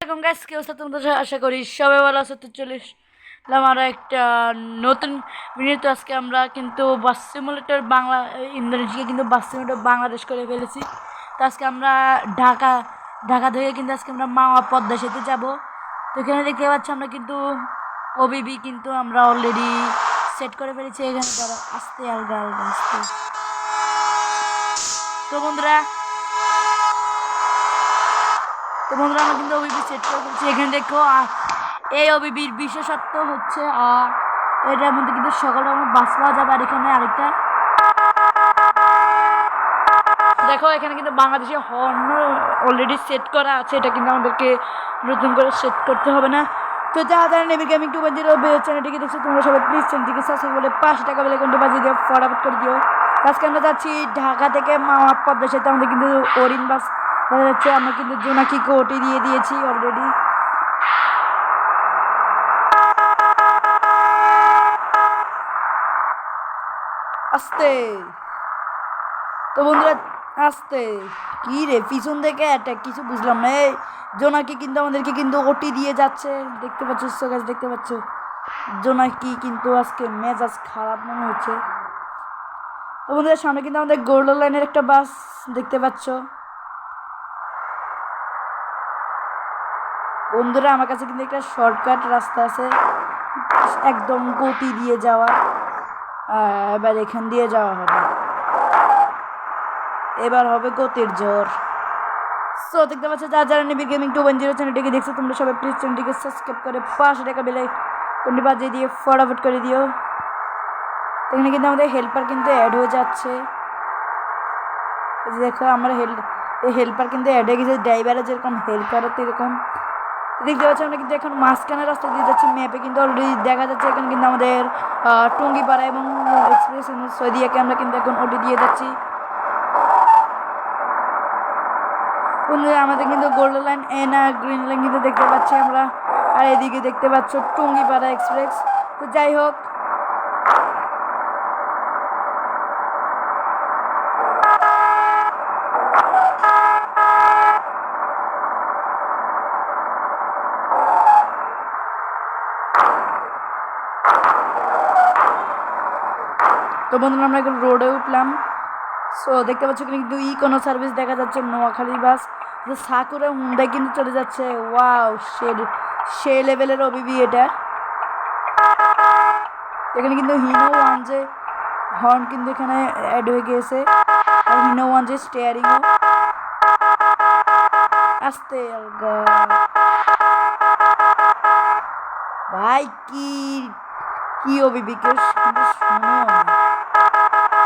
আলাইকুম গাইস, কি অবস্থা তোমাদের? আশা করি সবাই ভালো আছো। তো চলে এলাম আরো একটা নতুন ভিডিও। তো আজকে আমরা কিন্তু বাস সিমুলেটর বাংলা ইন্দোনেশিয়া কিন্তু বাস সিমুলেটর বাংলাদেশ করে ফেলেছি। তো আজকে আমরা ঢাকা ঢাকা থেকে কিন্তু আজকে আমরা মাওয়া পদ্মা সেতু যাবো। তো এখানে দেখতে পাচ্ছি আমরা কিন্তু ওবিবি কিন্তু আমরা অলরেডি সেট করে ফেলেছি। এখানে ধরো আস্তে আলগা আলগা আস্তে। তো বন্ধুরা আমরা কিন্তু ওবিবি সেট করে ফেলছি। এখানে দেখো এই ওবিবির বিশেষত্ব হচ্ছে এটার মধ্যে কিন্তু সকল রকমের বাস পাওয়া যাবে। আর এখানে আরেকটা দেখো, এখানে কিন্তু বাংলাদেশি হর্ন অলরেডি সেট করা আছে। এটা কিন্তু আমাদেরকে নতুন করে সেট করতে হবে না। তো যারা নেবি গেমিং 2.0 চ্যানেলটিকে দেখছো তোমরা সবাই প্লিজ চ্যানেলটিকে সাবস্ক্রাইব করে 5 টাকা বেলে কিন্তু বাজিয়ে দিও, ফটাফট করে দিও। আজকে আমরা যাচ্ছি ঢাকা থেকে মাওয়া পদ্মা সেতু। আমাদের কিন্তু ওরিন বাস দেখা যাচ্ছে। আমরা কিন্তু জোনাকিকে ওটি দিয়ে দিয়েছি অলরেডি। আস্তে। তো বন্ধুরা আস্তে কি রে, পিছন থেকে অ্যাটাক কিছু বুঝলাম না। এই জোনাকি কিন্তু আমাদেরকে কিন্তু ওটি দিয়ে যাচ্ছে, দেখতে পাচ্ছ গাছ, দেখতে পাচ্ছ জোনাকি কিন্তু আজকে মেজাজ খারাপ মনে হচ্ছে। তো বন্ধুরা সামনে কিন্তু আমাদের গোল্ডেন লাইনের একটা বাস দেখতে পাচ্ছ। বন্ধুরা আমার কাছে কিন্তু একটা শর্টকাট রাস্তা আছে, একদম গতি দিয়ে যাওয়া। এবার এখান দিয়ে যাওয়া হবে, এবার হবে গতির জোর। সো দেখতে পাচ্ছ যারা নিবি গেমিং 2.0 চ্যানেলটিকে দেখছো তোমরা সবাই প্লিজ চ্যানেলটিকে সাবস্ক্রাইব করে 5 টাকা বেলে কোনটি বাজিয়ে দিয়ে ফটাফট করে দিও। এখানে কিন্তু আমাদের হেল্পার কিন্তু অ্যাড হয়ে যাচ্ছে। দেখো আমরা হেল্পার কিন্তু অ্যাড হয়ে গেছে। ড্রাইভারে যেরকম হেল্পারও তো এরকম দেখতে পাচ্ছি। আমরা কিন্তু এখন মাঝখানে রাস্তা দিয়ে যাচ্ছি। ম্যাপে কিন্তু অলরেডি দেখা যাচ্ছে এখানে কিন্তু আমাদের টুঙ্গিপাড়া এবং এক্সপ্রেস সৌদিয়াকে আমরা কিন্তু এখন ওটি দিয়ে যাচ্ছি। আমাদের কিন্তু গোল্ডেন লাইন এনা গ্রিন লাইন কিন্তু দেখতে পাচ্ছি আমরা। আর এদিকে দেখতে পাচ্ছ টুঙ্গিপাড়া এক্সপ্রেস। তো যাই হোক, তো বন্ধুরা আমরা এখন রোডে উঠলাম। সো দেখতে পাচ্ছ কিন্তু কোনো সার্ভিস দেখা যাচ্ছে, নোয়াখালী বাস। সাকুরা হুন্ডাই কিন্তু চলে যাচ্ছে। ওয়াও, সে লেভেলের ওবিবি এটা। এখানে কিন্তু হিনো ওয়ান যে হর্ন কিন্তু এখানে অ্যাড হয়ে গিয়েছে। আর হিনো ওয়ান যে স্টিয়ারিংও আস্তে আলগা। ভাই কি কি ওবিবি কেউ শুনো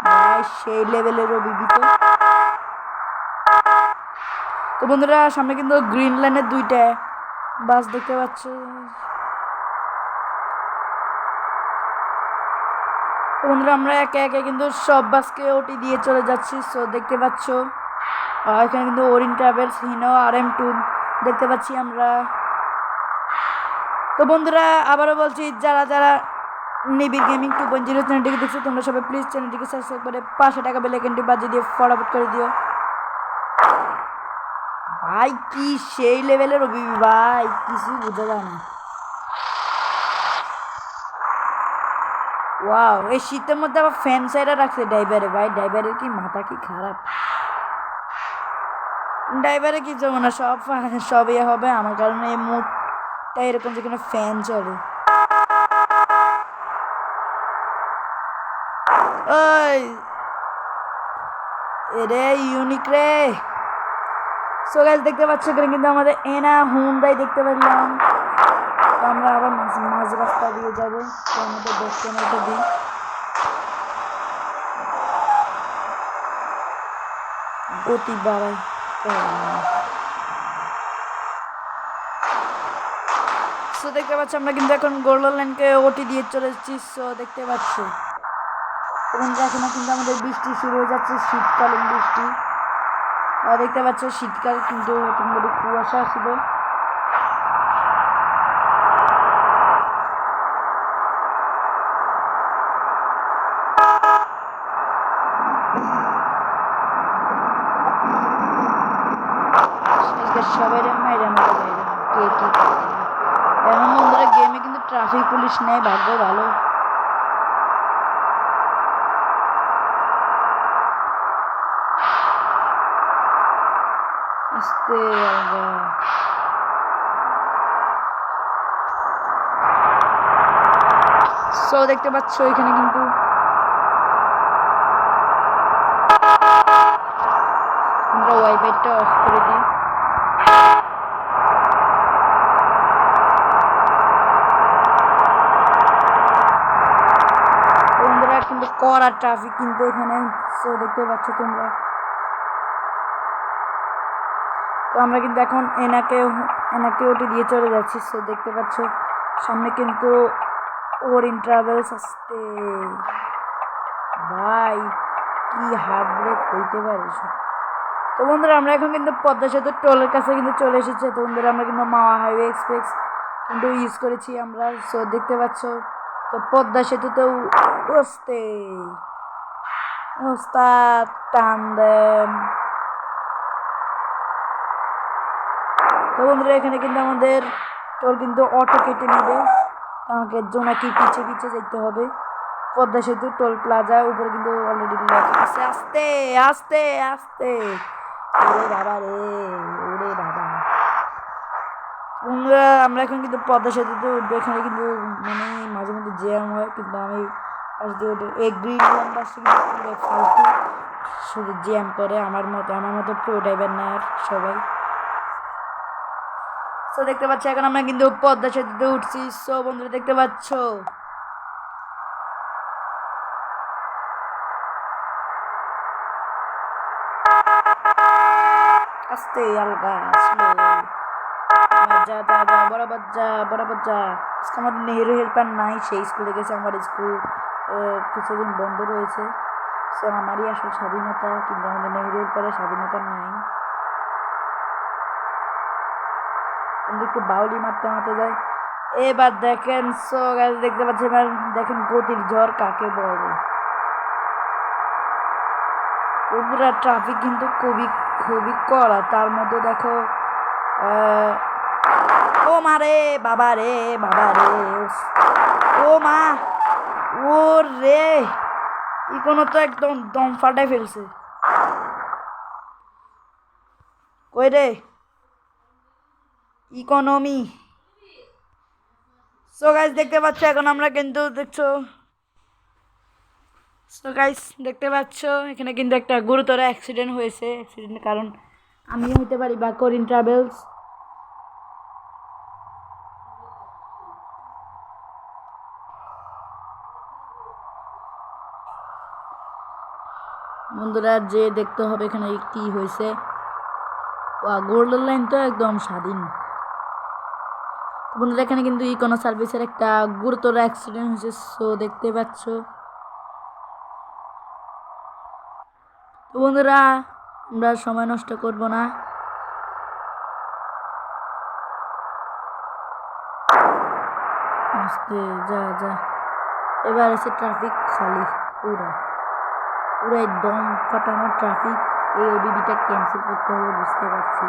ভাই, সেই লেভেলের ওবিবি। তো বন্ধুরা সামনে কিন্তু গ্রিন লাইনের 2টা বাস দেখতে পাচ্ছ। তো বন্ধুরা আমরা একে একে কিন্তু সব বাসকে ওটি দিয়ে চলে যাচ্ছি। সো দেখতে পাচ্ছ এখানে কিন্তু ওরিন ট্রাভেলস, হিনো RM2 দেখতে পাচ্ছি আমরা। তো বন্ধুরা আবারও বলছি, যারা নিবিড় গেমিং 2.0 চ্যানেলটিকে দেখছো তোমরা সবাই প্লিজ চ্যানেলটিকে সাবস্ক্রাইব করে 5 টাকা বেল আইকনটি বাজিয়ে দিয়ে ফটাফট করে দিও। ভাই কি সেই লেভেলের ওবিবি ভাই, কিছু বোঝা যায় না। ওয়াও, এই শীতের মধ্যে আবার ফ্যান সাইডে রাখছে ড্রাইভারে। ভাই ড্রাইভারের কি মাথা কি খারাপ। ড্রাইভারে কি জমে না, সব ইয়ে হবে আমার কারণে। এই মুডটা এরকম যেখানে ফ্যান চলে। ওই রে ইউনিক রে। সো গাইস দেখতে পাচ্ছ এখানে কিন্তু আমাদের এনা হুন্ডাই দেখতে পেলাম। তো আমরা আবার মাঝ রাস্তা দিয়ে যাবো। তো আমাদের ডেস্টিনেশন দিই। গতি বাড়াই। সো দেখতে পাচ্ছ আমরা কিন্তু এখন গোল্ডেন লাইনকে ওটি দিয়ে চলে এসেছি। সো দেখতে পাচ্ছ এবং এখন কিন্তু আমাদের বৃষ্টি শুরু হয়ে যাচ্ছে, শীতকালীন বৃষ্টি। দেখতে পাচ্ছ শীতকাল কিন্তু তোমাদের কুয়াশা ছিল। সবাই মেরে কেটি এখন বন্ধুরা গেমে কিন্তু ট্রাফিক পুলিশ নেই, ভাগ্য ভালো। আস্তে সো দেখতে পাচ্ছ এখানে কিন্তু আমরা ওয়াইফাইটা অফ করে দিই। বন্ধুরা কিন্তু কড়া ট্রাফিক কিন্তু এখানে, সো দেখতে পাচ্ছ তোমরা। তো আমরা কিন্তু এখন এনাকে ওটি দিয়ে চলে যাচ্ছি। সো দেখতে পাচ্ছ সামনে কিন্তু ওরিন ট্রাভেলস আসতে, ভাই কি হার্ড ব্রেক হইতে পারে। তো বন্ধুরা আমরা এখন কিন্তু পদ্মা সেতু টোলের কাছে কিন্তু চলে এসেছে। তো বন্ধুরা আমরা কিন্তু মাওয়া হাইওয়ে এক্সপ্রেস কিন্তু ইউজ করেছি আমরা। সো দেখতে পাচ্ছ তো পদ্মা সেতুতেও আসতে ওস্তাদ টান দেন। তো বন্ধুরা এখানে কিন্তু আমাদের টোল কিন্তু অটো কেটে নেবে, আমাকে জোনাকি পিছে পিছে যেতে হবে। পদ্মা সেতু টোল প্লাজা উপরে কিন্তু অলরেডি লেখা আছে আস্তে আস্তে আস্তে। ওরে বাবা রে, ওরে বাবা। আমরা এখন কিন্তু পদ্মা সেতুতে উঠবো। এখানে কিন্তু মানে মাঝে মধ্যে জ্যাম হয়, কিন্তু আমি পাশ দিয়ে উঠে এগ্রি নিলাম। পাশে কিন্তু পুরো ফালতু শুধু জ্যাম করে আমার মতো প্রো ড্রাইভার না আর সবাই। সো দেখতে পাচ্ছ এখন আমরা কিন্তু পদ্মা সেতুতে উঠছি। সো বন্ধুরা দেখতে পাচ্ছ আস্তে আলগা স্লো, যা যা যা বরাবর যা বরাবর যা। আজকে আমাদের নেহেরু হেল্পার নাই, সেই স্কুলে গেছে। আমার স্কুল কিছুদিন বন্ধ রয়েছে। সো আমারই আসল স্বাধীনতা, কিন্তু আমাদের নেহেরু হেল্পারের স্বাধীনতা নাই। কিন্তু একটু বাউলি মারতে মারতে যায়। এবার দেখেন সো গাইস দেখতে পাচ্ছি, এবার দেখেন গতির ঝড় কাকে বলে। পুরা ট্রাফিক কিন্তু খুবই খুবই কড়া। তার মধ্যে দেখো ও মা রে বাবা রে বাবা রে, ও মা ও রে, ইকোনো তো একদম দম ফাটাই ফেলছে। কই রে ইকোনমি। সো গাইস দেখতে পাচ্ছ এখন আমরা কিন্তু দেখছো, সো গাইস দেখতে পাচ্ছ এখানে কিন্তু একটা গুরুতর অ্যাক্সিডেন্ট হয়েছে। অ্যাক্সিডেন্টের কারণ আমি হতে পারি বা করিন ট্রাভেলস। বন্ধুরা যে দেখতে হবে এখানে কি হয়েছে। গোল্ডেন লাইন তো একদম স্বাধীন। বন্ধুরা এখানে কিন্তু ইকোনো সার্ভিসের একটা গুরুতর অ্যাক্সিডেন্ট হয়েছে। সো দেখতে পাচ্ছ। তো বন্ধুরা আমরা সময় নষ্ট করব না। আস্তে যা যা। এবার এসে ট্রাফিক খালি, পুরাই দম ফাটানো ট্রাফিক। এই ওবিবিটা ক্যান্সেল করতে হবে, বুঝতে পারছি।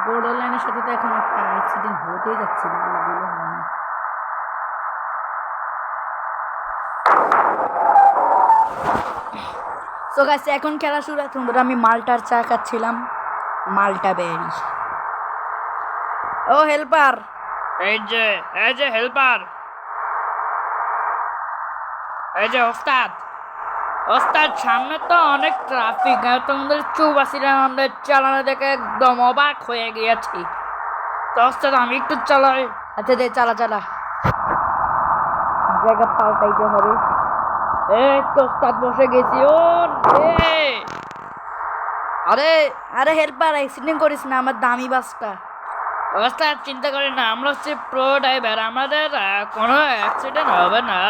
বর্ডার লাইনের সাথে তো এখন একটা অ্যাক্সিডেন্ট হতেই যাচ্ছে না, আল্লাহ দিলে হয় না। সো গাইস এখন খেলা শুরু। তোমরা আমি মালটার চা খাচ্ছিলাম, মালটা বেরি। ও হেল্পার, এই যে হেল্পার, এই যে ওস্তাদ সামনে তো অনেক ট্রাফিক। তোমাদের চৌবাসীরা আমাদের চালানো দেখে একদম অবাক হয়ে গিয়েছি। তো ওস্তাদ আমি একটু চালাই। আচ্ছা দে চালা চালা, জায়গা পাল্টাইতে হবে। এই তো ওস্তাদ বসে গেছি। ও রে, আরে আরে হেল্পার অ্যাক্সিডেন্ট করিস না আমার দামি বাসটা। ওস্তাদ চিন্তা করি না, আমরা হচ্ছে প্রো ড্রাইভার, আমাদের কোনো অ্যাক্সিডেন্ট হবে না।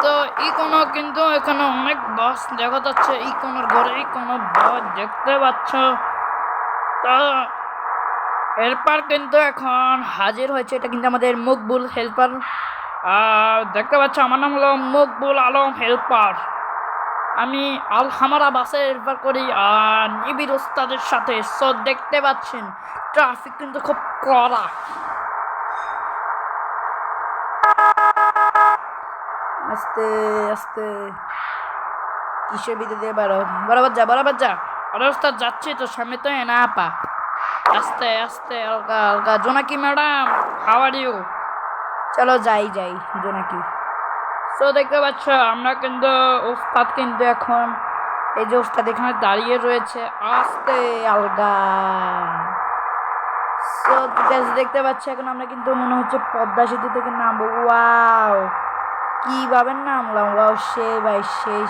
তো ইকোনো কিন্তু এখানে অনেক বাস দেখা যাচ্ছে, ইকোনোর ঘরে ইকোনো বাস দেখতে পাচ্ছ। তো হেল্পার কিন্তু এখন হাজির হয়েছে, এটা কিন্তু আমাদের মকবুল হেল্পার। দেখতে পাচ্ছ আমার নাম হলো মকবুল আলম হেল্পার। আমি আলহামারা বাসে হেল্পার করি আর নিবিড় ওস্তাদের সাথে। সো দেখতে পাচ্ছেন ট্রাফিক কিন্তু খুব কড়া। আস্তে আস্তে কিসের ভিতরে দিয়ে বরাবর যা। আরে ওস্তাদ যাচ্ছি তো, সামনে তো না আপা। আস্তে আস্তে হালকা হালকা। জোনাকি ম্যাডাম, হাউ আর ইউ? চলো যাই জোনাকি। সো দেখতে পাচ্ছ আমরা কিন্তু ওস্তাদ কিন্তু এখন এই যে ওস্তাদ এখানে দাঁড়িয়ে রয়েছে। আস্তে আলগা। সো দেখতে পাচ্ছ এখন আমরা কিন্তু মনে হচ্ছে পদ্মা সেতু থেকে নামবো। ওয়াও, কিভাবে নামলাম! ওয়াও, সেই ভাই সেই।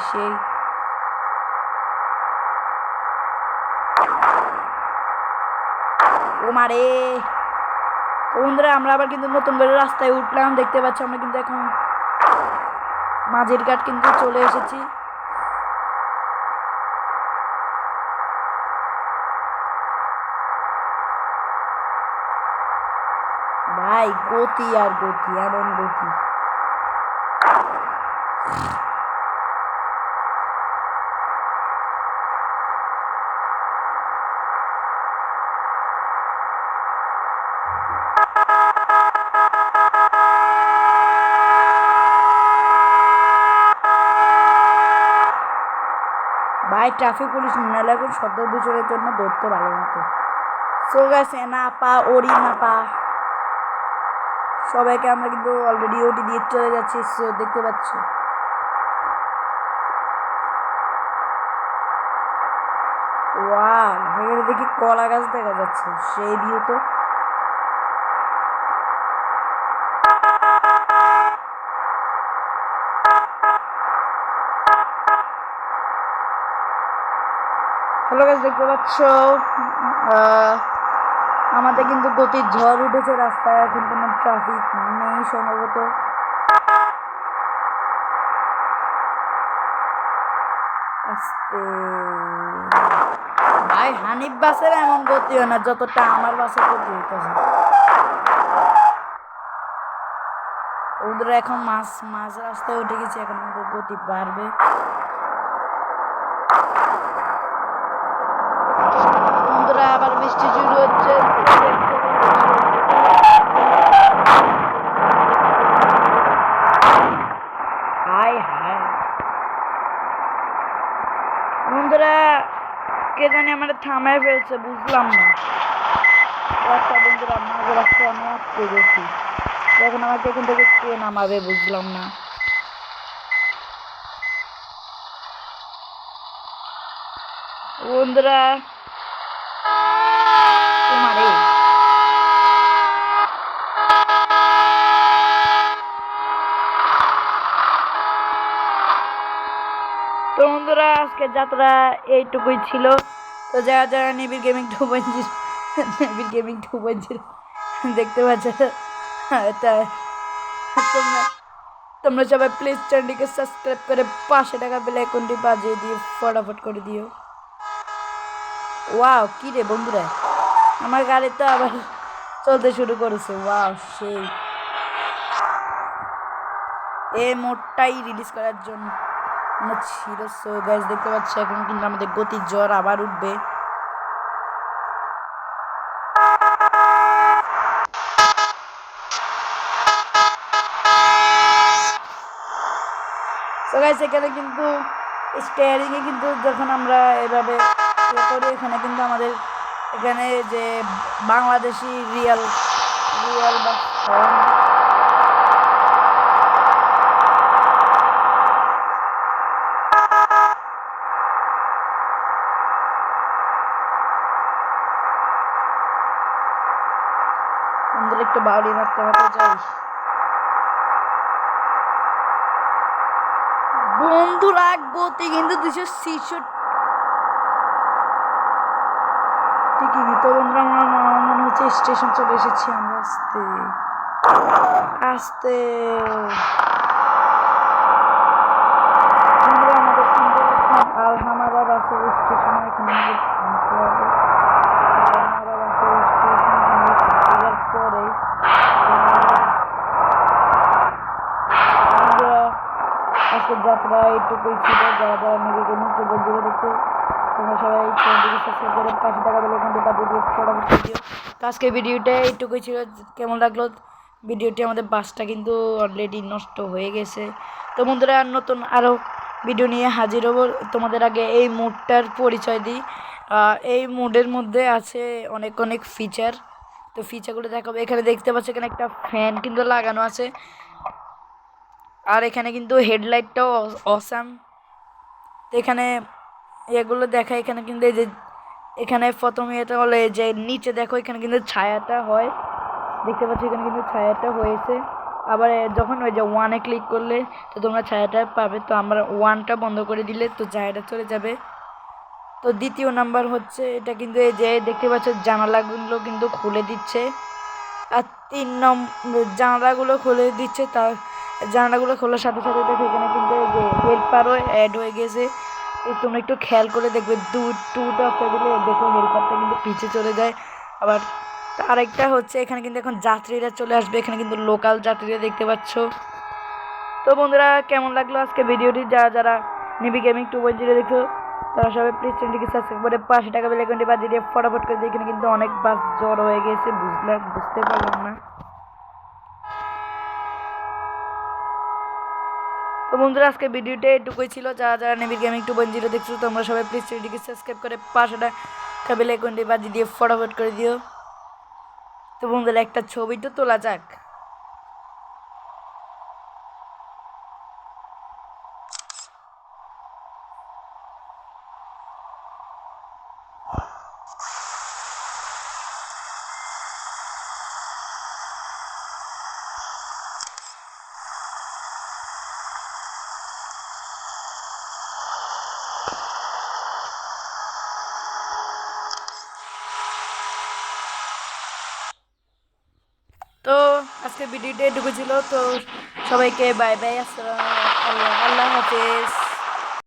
ও মারে! বন্ধুরা আমরা আবার কিন্তু নতুন করে রাস্তায় উঠলাম। দেখতে পাচ্ছি আমরা কিন্তু এখন মাঝের ঘাট কিন্তু চলে এসেছি। ভাই গতি আর গতি, এমন গতি! ভাই ট্রাফিক পুলিশ নাহলে এখন শব্দ দূষণের জন্য ধরতে ভালো মতো। সো গাইস, এনা আপা, অরিন আপা, সবাইকে আমরা কিন্তু অলরেডি ওটি দিয়ে চলে যাচ্ছি। সো দেখতে পাচ্ছ ওয়াও, এখানে দেখি কলা গাছ দেখা যাচ্ছে, সেই ভিউ তো। হ্যালো গাছ, দেখতে পাচ্ছ আমাদের কিন্তু গতির ঝড় উঠেছে রাস্তায়, এখন কোনো ট্রাফিক নেই সম্ভবত। আস্তে ভাই, হানিফ বাসের এমন গতি হয় না যতটা আমার বাসের গতি হইতেছে। ওদের এখন মাঝ রাস্তায় উঠে গেছে, এখন আমাদের গতি বাড়বে। বন্ধুরা আবার বৃষ্টি শুরু হচ্ছে। বন্ধুরা কে জানি আমার থামায় ফেলছে, বুঝলাম না। আচ্ছা বন্ধুরা, মাঝে রাস্তায় আমি আটকে গেছি, এখন আমাকে এখান থেকে কে নামাবে বুঝলাম না। বন্ধুরা তোমারে তো বন্ধুরা আজকে যাত্রা এইটুকুই ছিল। তো যারা নিবিড় গেমিং 2.0 দেখতে পাচ্ছ, তোমরা সবাই প্লিজ চ্যানেলটিকে সাবস্ক্রাইব করে পাশে টাকা বেল আইকনটি বাজিয়ে দিয়ে ফটাফট করে দিও। ওয়াও, কি রে বন্ধুরা, আমার গাড়ি তো আবার চলতে শুরু করেছে। ওয়াও, সেই এই মোডটাই রিলিজ করার জন্য ছিল। সো গাইস দেখতে পাচ্ছি এখন কিন্তু আমাদের গতির জ্বর আবার উঠবে। সো গাইস এখানে কিন্তু স্টিয়ারিং এ কিন্তু যখন আমরা এভাবে করি, এখানে কিন্তু আমাদের এখানে যে বাংলাদেশি রিয়াল বা একটু বাউরি মারতে যাই। বন্ধুরা গতি কিন্তু 266 ঠিকই। তো বন্ধুরা আমার মনে হচ্ছে স্টেশন চলে এসেছি আমরা। আস্তে আস্তে আজকে যাত্রা এইটুকুই ছিল। যারা যারা নেবে গেমিং টু বন্ধুরা দেখছো তোমরা সবাই চ্যানেলটিকে সাবস্ক্রাইব করে পাশে টাকা বেলে এখান থেকে বাজিয়ে দিয়ে ফটাফট করে দিও। তো আজকে ভিডিওটা এইটুকুই ছিল। কেমন লাগলো ভিডিওটি? আমাদের বাসটা কিন্তু অলরেডি নষ্ট হয়ে গেছে। তো বন্ধুরা নতুন আরও ভিডিও নিয়ে হাজির হব। তোমাদের আগে এই মোডটার পরিচয় দিই। এই মোডের মধ্যে আছে অনেক অনেক ফিচার। তো ফিচারগুলো দেখাবো। এখানে দেখতে পাচ্ছ এখানে একটা ফ্যান কিন্তু লাগানো আছে, আর এখানে কিন্তু হেডলাইটটাও অসাম। তো এখানে এগুলো দেখা, এখানে কিন্তু এই যে এখানে প্রথমে এটা হলো এই যে নিচে দেখো এখানে কিন্তু ছায়াটা হয়, দেখতে পাচ্ছ এখানে কিন্তু ছায়াটা হয়েছে। আবার যখন ওই যে ওয়ানে ক্লিক করলে তো তোমরা ছায়াটা পাবে। তো আমরা ওয়ানটা বন্ধ করে দিলে তো ছায়াটা চলে যাবে। তো দ্বিতীয় নাম্বার হচ্ছে এটা কিন্তু এই যে দেখতে পাচ্ছ জানালাগুলো কিন্তু খুলে দিচ্ছে। আর 3 নম্বর জানালাগুলো খুলে দিচ্ছে। তার জানালাগুলো খোলার সাথে সাথে দেখো এখানে কিন্তু এই যে হেল্পারও অ্যাড হয়ে গেছে। তোমরা একটু খেয়াল করে দেখবে টুটা অফ দিলে দেখো হেল্পারটা কিন্তু পিছে চলে যায়। আবার আরেকটা হচ্ছে এখানে কিন্তু এখন যাত্রীরা চলে আসবে, এখানে কিন্তু লোকাল যাত্রীরা দেখতে পাচ্ছ। তো বন্ধুরা কেমন লাগলো আজকে ভিডিওটি? যারা যারা নিবি গেমিং 2.0 দেখো তারা সবাই প্লিজ চ্যানেলটিকে সাবস্ক্রাইব করে পাশে টাকা বেল আইকনটি বাজিয়ে দিয়ে ফটাফট করে দিয়ে। এখানে কিন্তু অনেক বাস জড়ো হয়ে গেছে, বুঝতে পারলাম না। তো বন্ধুরা আজকে ভিডিওটা এটুকুই ছিল। যারা যারা নেবি গেমিং 2.0 দেখছো তোমরা সবাই প্লিজ চ্যানেলটিকে সাবস্ক্রাইব করে পাশে টাকা বেল আইকনটি বাজিয়ে দিয়ে ফটাফট করে দিও। তো বন্ধুরা একটা ছবি তো তোলা যাক। তো আজকে ভিডিওটা এটুকু ছিল। তো সবাইকে বাই বাই, আসসালাম, আল্লাহ হাফেজ।